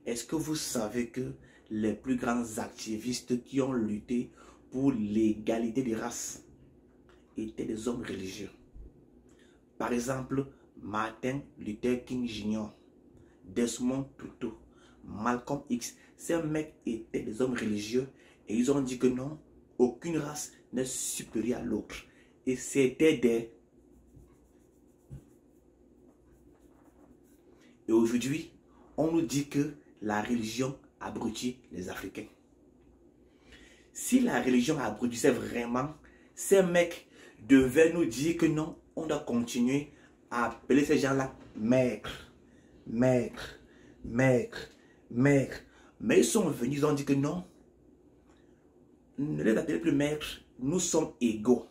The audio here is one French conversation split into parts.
Est-ce que vous savez que les plus grands activistes qui ont lutté pour l'égalité des races étaient des hommes religieux? Par exemple, Martin Luther King Jr., Desmond Tutu, Malcolm X. Ces mecs étaient des hommes religieux et ils ont dit que non, aucune race n'est supérieure à l'autre. Et c'était des... Et aujourd'hui, on nous dit que la religion abrutit les Africains. Si la religion abrutissait vraiment, ces mecs devaient nous dire que non, on doit continuer à appeler ces gens-là maîtres, maîtres, maîtres, maîtres. Mais ils sont venus, ils ont dit que non, ne les appelez plus maîtres, nous sommes égaux.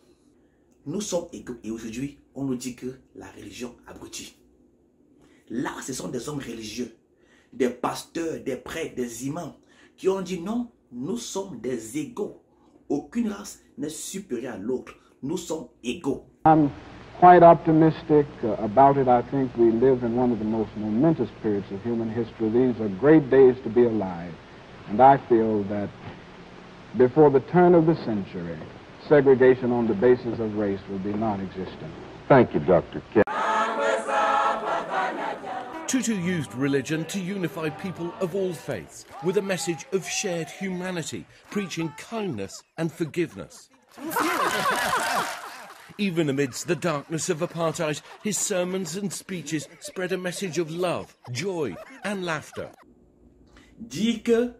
Nous sommes égaux. Et aujourd'hui, on nous dit que la religion abrutit. Là, ce sont des hommes religieux, des pasteurs, des prêtres, des imams qui ont dit non, nous sommes des égaux. Aucune race n'est supérieure à l'autre. Nous sommes égaux. I'm quite optimistic about it. I think we live in one of the most momentous periods of human history. These are great days to be alive. And I feel that before the turn of the century, segregation on the basis of race will be non-existent. Thank you, Dr. King. Tutu used religion to unify people of all faiths with a message of shared humanity, preaching kindness and forgiveness. Even amidst the darkness of apartheid, his sermons and speeches spread a message of love, joy and laughter. Dire que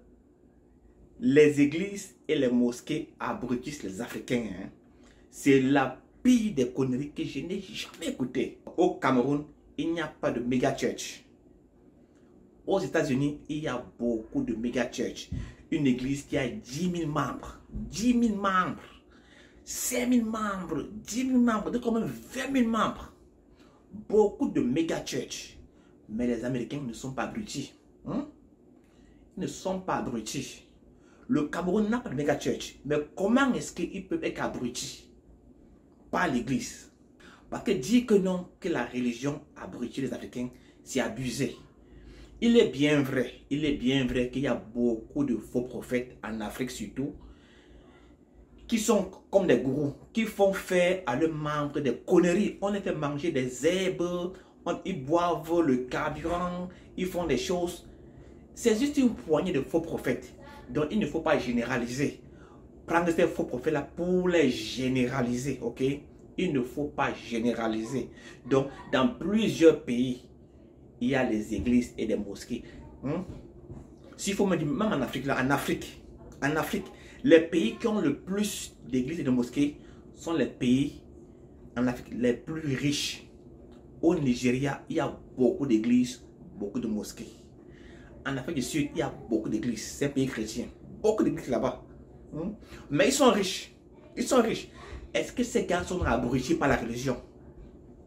les églises et les mosquées abrutissent les Africains, hein, c'est la pire des conneries que je n'ai jamais écoutées. Au Cameroun, il n'y a pas de méga church. Aux États-Unis, il y a beaucoup de méga church. Une église qui a 10 000 membres, 10 000 membres, 5 000 membres, 10 000 membres, de quand même 20 000 membres. Beaucoup de méga church. Mais les Américains ne sont pas abrutis. Hein? Ils ne sont pas abrutis. Le Cameroun n'a pas de méga church. Mais comment est-ce qu'ils peuvent être abrutis? Par l'église. Parce que dire que non, que la religion abrutit les Africains, c'est abusé. Il est bien vrai qu'il y a beaucoup de faux prophètes en Afrique surtout, qui sont comme des gourous, qui font faire à leurs membres des conneries. On les fait manger des herbes, ils boivent le carburant, ils font des choses. C'est juste une poignée de faux prophètes. Donc il ne faut pas généraliser. Prendre ces faux prophètes-là pour les généraliser, ok? Il ne faut pas généraliser. Donc dans plusieurs pays, il y a les églises et des mosquées. S'il faut me dire, même en Afrique, là, en Afrique, les pays qui ont le plus d'églises et de mosquées sont les pays en Afrique les plus riches. Au Nigeria, il y a beaucoup d'églises, beaucoup de mosquées. En Afrique du Sud, il y a beaucoup d'églises. C'est un pays chrétien. Beaucoup d'églises là-bas. Mais ils sont riches. Ils sont riches. Est-ce que ces gars sont abrutis par la religion?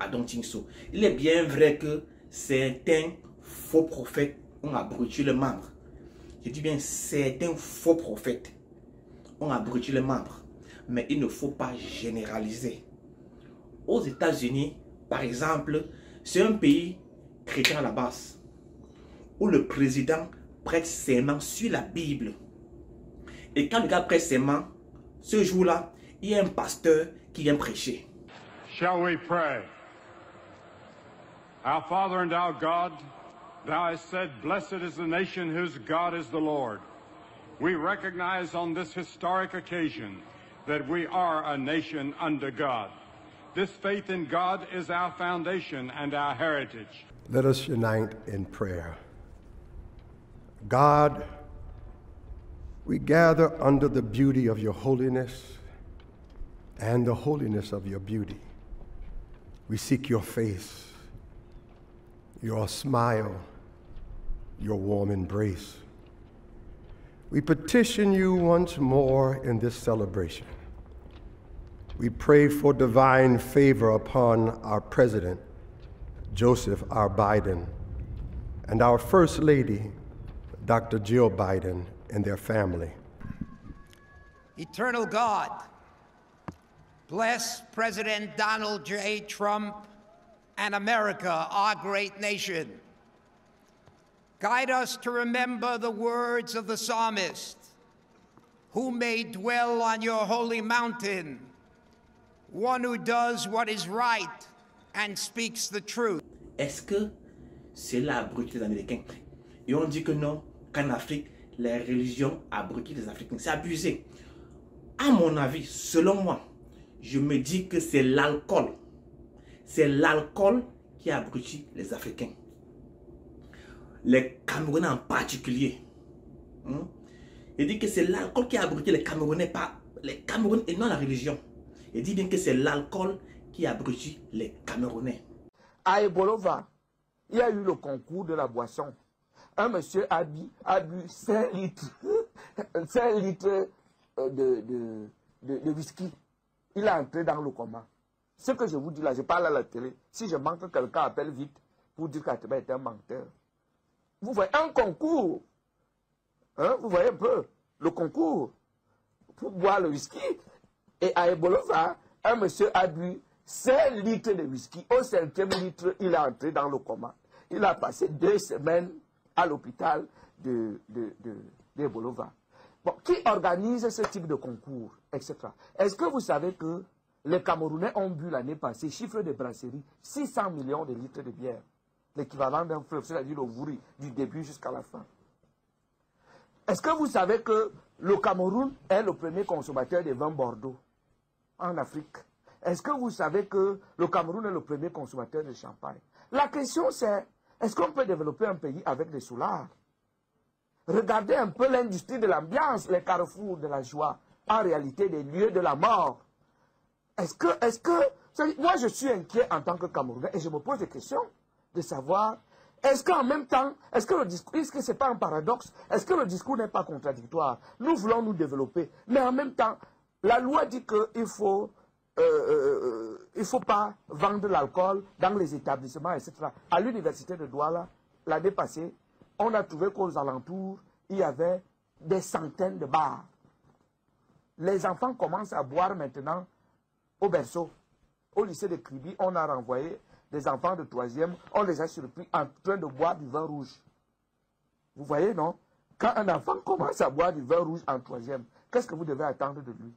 I don't think so. Il est bien vrai que certains faux prophètes ont abruti les membres. Je dis bien certains faux prophètes ont abruti les membres. Mais il ne faut pas généraliser. Aux États-Unis, par exemple, c'est un pays chrétien à la base, où le président prête serment sur la Bible. Et quand le gars prête serment, ce jour-là, il y a un pasteur qui vient prêcher. Shall we pray? Our Father and our God, thou hast said, blessed is the nation whose God is the Lord. We recognize on this historic occasion that we are a nation under God. This faith in God is our foundation and our heritage. Let us unite in prayer. God, we gather under the beauty of your holiness and the holiness of your beauty. We seek your face, your smile, your warm embrace. We petition you once more in this celebration. We pray for divine favor upon our President, Joseph R. Biden, and our First Lady, Dr. Jill Biden, and their family. Eternal God, bless President Donald J. Trump and America, our great nation. Guide us to remember the words of the psalmist, who may dwell on your holy mountain, one who does what is right and speaks the truth. Est-ce que c'est là abruti les Américains? Et on dit que non, qu'en Afrique, les religions abrutisent les Africains. C'est abusé. À mon avis, selon moi, je me dis que c'est l'alcool. C'est l'alcool qui abrutit les Africains. Les Camerounais en particulier. Il dit que c'est l'alcool qui a abruti les Camerounais, pas les Camerounais et non la religion. Il dit bien que c'est l'alcool qui a abruti les Camerounais. À Ebolova, il y a eu le concours de la boisson. Un monsieur a bu 5 litres, 5 litres de whisky. Il est entré dans le coma. Ce que je vous dis là, je parle à la télé. Si je manque, quelqu'un appelle vite pour dire qu'Ateba est un menteur. Vous voyez un concours. Hein, vous voyez un peu le concours pour boire le whisky. Et à Ebolova, un monsieur a bu 5 litres de whisky. Au 5e litre, il est entré dans le coma. Il a passé 2 semaines à l'hôpital d'Ebolova. Bon, qui organise ce type de concours, etc. Est-ce que vous savez que les Camerounais ont bu l'année passée, chiffre de brasserie, 600 millions de litres de bière. L'équivalent d'un fleuve, c'est-à-dire le Vouri, du début jusqu'à la fin. Est-ce que vous savez que le Cameroun est le premier consommateur de vin Bordeaux en Afrique? Est-ce que vous savez que le Cameroun est le premier consommateur de champagne? La question c'est, est-ce qu'on peut développer un pays avec des soulards? Regardez un peu l'industrie de l'ambiance, les carrefours de la joie, en réalité des lieux de la mort. Moi je suis inquiet en tant que Camerounais et je me pose des questions de savoir, est-ce qu'en même temps, est-ce que ce n'est pas un paradoxe? Est-ce que le discours n'est pas contradictoire? Nous voulons nous développer, mais en même temps, la loi dit qu'il faut pas vendre l'alcool dans les établissements, etc. À l'université de Douala, l'année passée, on a trouvé qu'aux alentours, il y avait des centaines de bars. Les enfants commencent à boire maintenant au berceau. Au lycée de Kribi, on a renvoyé des enfants de 3e, on les a surpris en train de boire du vin rouge. Vous voyez, non? Quand un enfant commence à boire du vin rouge en 3e, qu'est-ce que vous devez attendre de lui?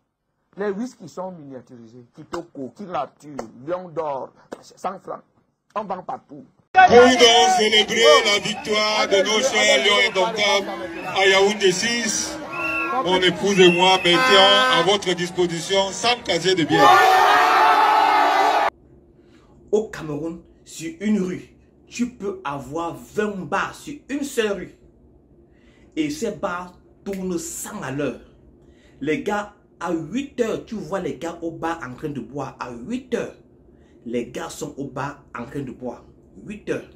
Les whisky sont miniaturisés. Kitoko, Kilature, Lion d'or, 100 francs. On vend partout. Pour donc célébrer la victoire de nos chers Lions indomptables à Yaoundé 6, mon épouse et moi mettons à votre disposition 100 casiers de bière. Au Cameroun, sur une rue, tu peux avoir 20 bars sur une seule rue. Et ces bars tournent 100 à l'heure. Les gars, à 8 heures, tu vois les gars au bar en train de boire. À 8 heures, les gars sont au bar en train de boire. 8 heures.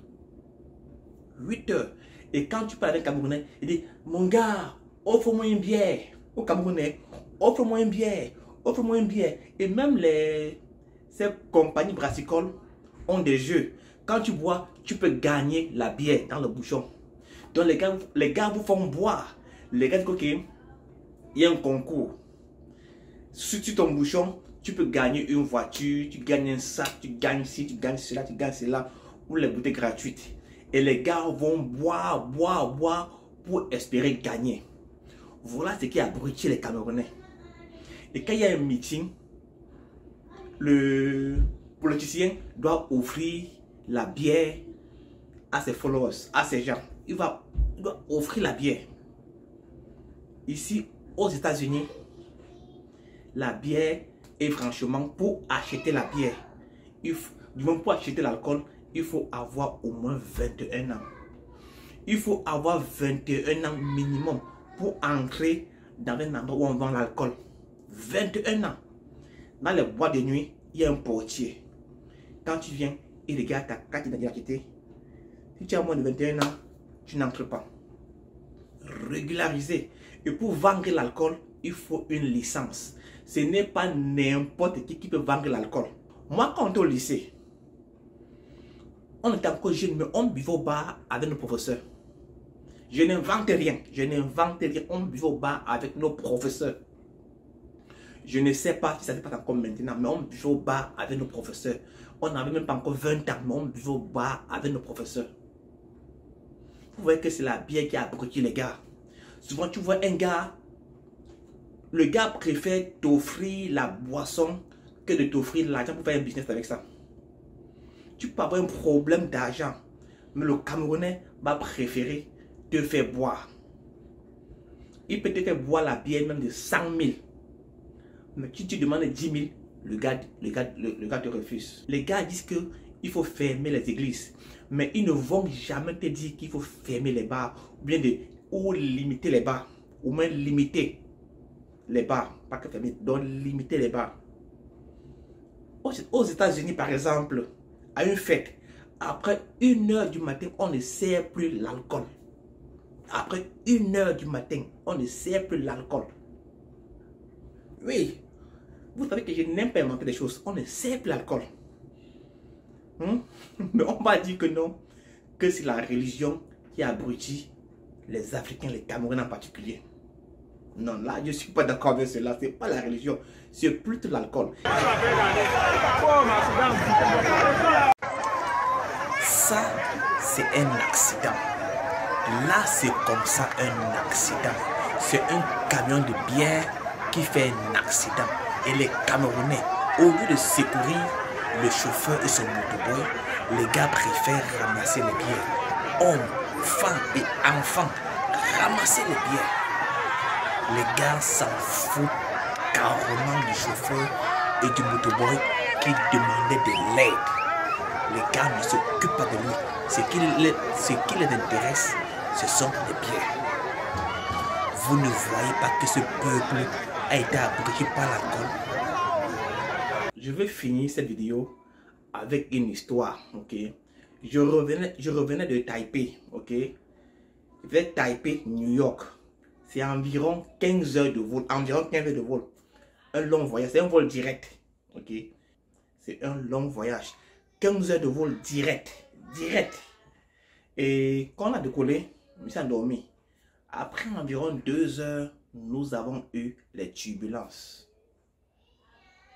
8 heures. Et quand tu parles d'un Camerounais, il dit, mon gars, offre-moi une bière. Au Camerounais, offre-moi une bière. Offre-moi une bière. Et même ces compagnies brassicoles ont des jeux. Quand tu bois, tu peux gagner la bière dans le bouchon. Donc les gars vous font boire. Les gars disent, ok, il y a un concours. Sur ton bouchon, tu peux gagner une voiture, tu gagnes un sac, tu gagnes ci, tu gagnes cela, tu gagnes cela, ou les bouteilles gratuites. Et les gars vont boire pour espérer gagner. Voilà ce qui a abruti les Camerounais. Et quand il y a un meeting, le politicien doit offrir la bière à ses followers, à ses gens. Il doit offrir la bière. Ici, aux États-Unis, la bière est franchement, pour acheter la bière, du moins pour acheter l'alcool, il faut avoir au moins 21 ans. Il faut avoir 21 ans minimum pour entrer dans un endroit où on vend l'alcool. 21 ans. Dans les boîtes de nuit, il y a un portier. Quand tu viens, il regarde ta carte d'identité. Si tu as moins de 21 ans, tu n'entres pas. Régularisé. Et pour vendre l'alcool, il faut une licence. Ce n'est pas n'importe qui peut vendre l'alcool. Moi, quand on était au lycée, on était encore jeune, mais on buvait au bar avec nos professeurs. Je n'invente rien. Je n'invente rien. On buvait au bar avec nos professeurs. Je ne sais pas si ça n'est pas encore maintenant, mais on buvait au bar avec nos professeurs. On n'avait même pas encore 20 ans, mais on buvait au bar avec nos professeurs. vous voyez que c'est la bière qui a abruti les gars. Souvent, tu vois un gars, le gars préfère t'offrir la boisson que de t'offrir l'argent pour faire un business avec ça. Tu peux avoir un problème d'argent, mais le Camerounais va préférer te faire boire. Il peut te faire boire la bière même de 100 000. Mais si tu demandes 10 000, le gars te refuse. Les gars disent qu'il faut fermer les églises. Mais ils ne vont jamais te dire qu'il faut fermer les bars. Ou limiter les bars. Ou même limiter les bars. Pas que fermer, donc limiter les bars. Aux États-Unis, par exemple, à une fête, après 1h du matin, on ne sert plus l'alcool. Après 1h du matin, on ne sert plus l'alcool. Oui, vous savez que je n'aime pas inventer des choses. On ne sert plus l'alcool. Mais on va dire que non, que c'est la religion qui abrutit les Africains, les Camerounais en particulier. Non, là, je ne suis pas d'accord avec cela. Ce n'est pas la religion, c'est plutôt l'alcool. Ça, c'est un accident. Là, c'est comme ça un accident. C'est un camion de bière qui fait un accident. Et les Camerounais, au lieu de secourir le chauffeur et son motoboy, les gars préfèrent ramasser les bières. Hommes, femmes et enfants, ramasser les bières. Les gars s'en foutent carrément du chauffeur et du motoboy qui demandaient de l'aide. Les gars ne s'occupent pas de lui. Ce qui les intéresse, ce sont les bières. Vous ne voyez pas que ce peuple a été abruti par l'alcool? Je vais finir cette vidéo avec une histoire, ok? Je revenais de Taipei, ok? Vers Taipei, New York. C'est environ 15 heures de vol. Environ 15 heures de vol. Un long voyage. C'est un vol direct, ok? C'est un long voyage. 15 heures de vol direct. Et quand on a décollé, je me suis endormi. Après environ 2 heures, nous avons eu les turbulences.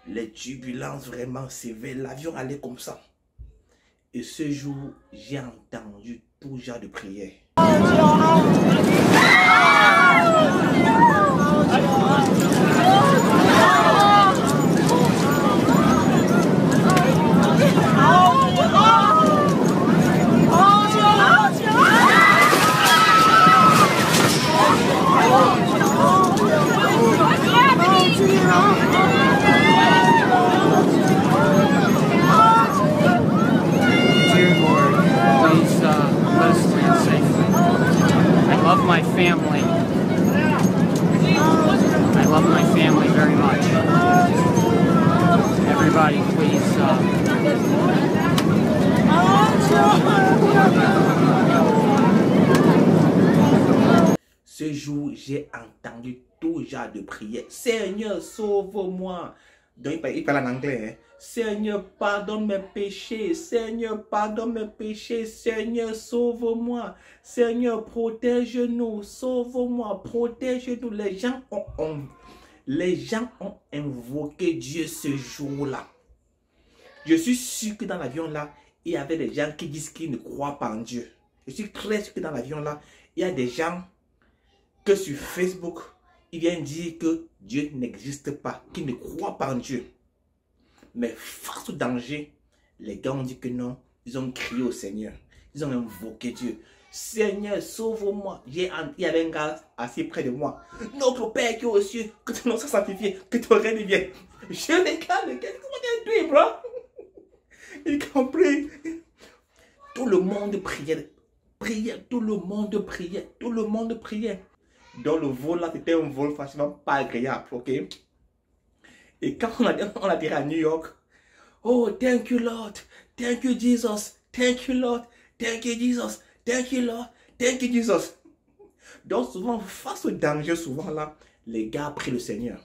Les turbulences vraiment sévères. L'avion allait comme ça. Et ce jour, j'ai entendu tout genre de prières. My family. I love my family very much. Everybody, please. Ce jour, j'ai entendu tout genre de prières. Seigneur, sauve-moi. Donc, il parle en anglais. Hein? Seigneur, pardonne mes péchés. Seigneur, pardonne mes péchés. Seigneur, sauve-moi. Seigneur, protège-nous. Sauve-moi, protège-nous. Les gens ont invoqué Dieu ce jour-là. Je suis sûr que dans l'avion là, il y avait des gens qui disent qu'ils ne croient pas en Dieu. Je suis très sûr que dans l'avion là, il y a des gens que sur Facebook, ils viennent dire que Dieu n'existe pas, qu'ils ne croient pas en Dieu. Mais face au danger, les gars ont dit que non. Ils ont crié au Seigneur. Ils ont invoqué Dieu. Seigneur, sauve-moi. Il y avait un gars assis près de moi. Notre Père qui est aux cieux, que ton nom soit sanctifié, que ton règne vienne. Je regarde, qu'est-ce que tu bro? Il compris. Tout le monde priait. Tout le monde priait. Tout le monde priait. Dans le vol là, c'était un vol franchement pas agréable, ok? Et quand on a dit à New York, oh, thank you Lord, thank you Jesus, thank you Lord, thank you Jesus, thank you Lord, thank you Jesus. Donc souvent, face au danger, souvent là, les gars prient le Seigneur.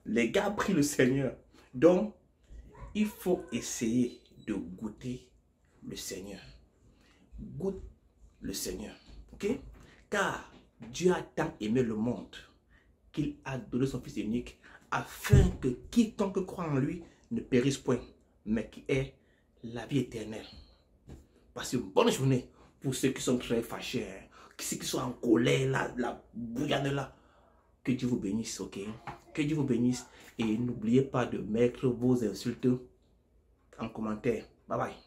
Les gars prient le Seigneur. Donc, il faut essayer de goûter le Seigneur. Goûte le Seigneur, ok? Car Dieu a tant aimé le monde qu'il a donné son Fils unique afin que quiconque croit en lui ne périsse point, mais qui ait la vie éternelle. Passez une bonne journée. pour ceux qui sont très fâchés, hein, ceux qui sont en colère, la bouillonne là. Que Dieu vous bénisse, ok? Que Dieu vous bénisse. Et n'oubliez pas de mettre vos insultes en commentaire. Bye bye.